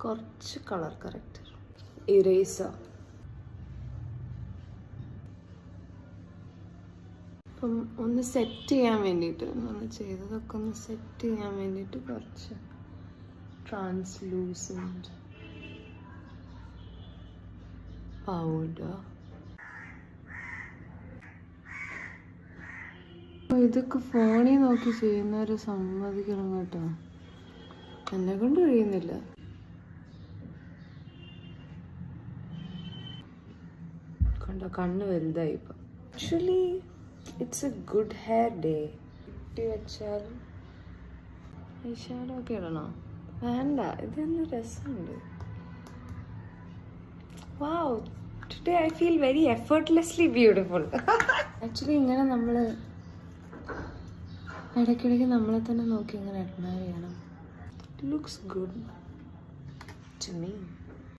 കുറച്ച് colour corrector, eraser. അപ്പം ഒന്ന് സെറ്റ് ചെയ്യാൻ വേണ്ടിയിട്ട്, നമ്മൾ ചെയ്തതൊക്കെ ഒന്ന് സെറ്റ് ചെയ്യാൻ വേണ്ടിയിട്ട് കുറച്ച് ട്രാൻസ്ലൂസൻറ്റ് പൗഡർ. ഇതൊക്കെ ഫോണിൽ നോക്കി ചെയ്യുന്നവരെ സമ്മതിക്കണം കേട്ടോ, എന്നെ കൊണ്ട് കഴിയുന്നില്ല. കണ്ടോ, കണ്ണ് വലുതായി ഇപ്പം. Actually it's A good hair day. കുട്ടി വെച്ചാലും ഐ ഷാഡോ ഒക്കെ ഇടണോ? വേണ്ട, ഇതൊന്ന് രസമുണ്ട്. Wow, today I feel very effortlessly beautiful. Actually, ഇങ്ങനെ നമ്മൾ ഇടയ്ക്കിടയ്ക്ക് നമ്മളെ തന്നെ നോക്കി ഇങ്ങനെ അഡ്മയർ ചെയ്യണം. It looks good to me.